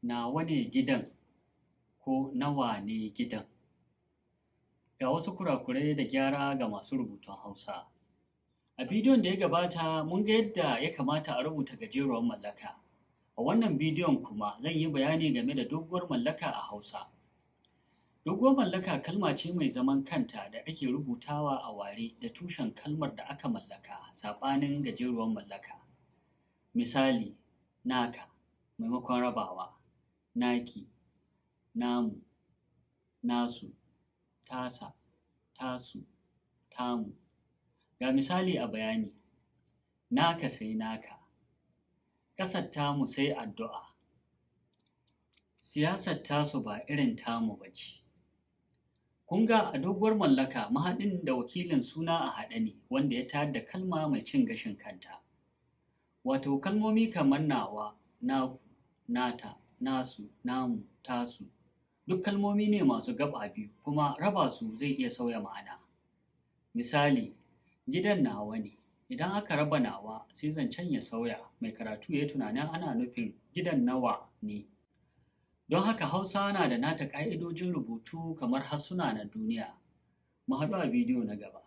nawa ne gidan ko nawa ne gidan. Ga wasu kurakurai da gyara ga masu rubutun Hausa. A bidiyon da ya gabata mun ga yadda ya kamata a rubuta gajeruwar mallaka. A wannan bidiyon kuma zan yi bayani game da doguwar mallaka a Hausa. Doguwar mallaka kalma ce mai zaman kanta da ake rubutawa a ware da tushen kalmar da aka mallaka, saɓanin gajeruwar mallaka. Misali, naka maimakon rabawa, naki, namu, nasu, tasa, tasu, tamu. Ga misali a bayani: naka sai naka, ƙasar tamu sai addu'a, siyasar tasu ba irin tamu ba ce. Kun ga a doguwar mallaka mahaɗin da wakilin suna a haɗe ne wanda ya tayar da kalma mai cin gashin kanta. Wato kalmomi kamar nawa, naku, nata, nasu, namu, tasu duk kalmomi ne masu gaɓa biyu kuma raba su zai iya sauya ma'ana. Misali, gidan nawa ne. Idan aka raba nawa sai zancen ya sauya, mai karatu ya yi tunanin ana nufin gidan nawa ne. Don haka Hausa na da nata ƙa'idojin rubutu kamar harsuna na duniya. Mu haɗu a bidiyo na gaba.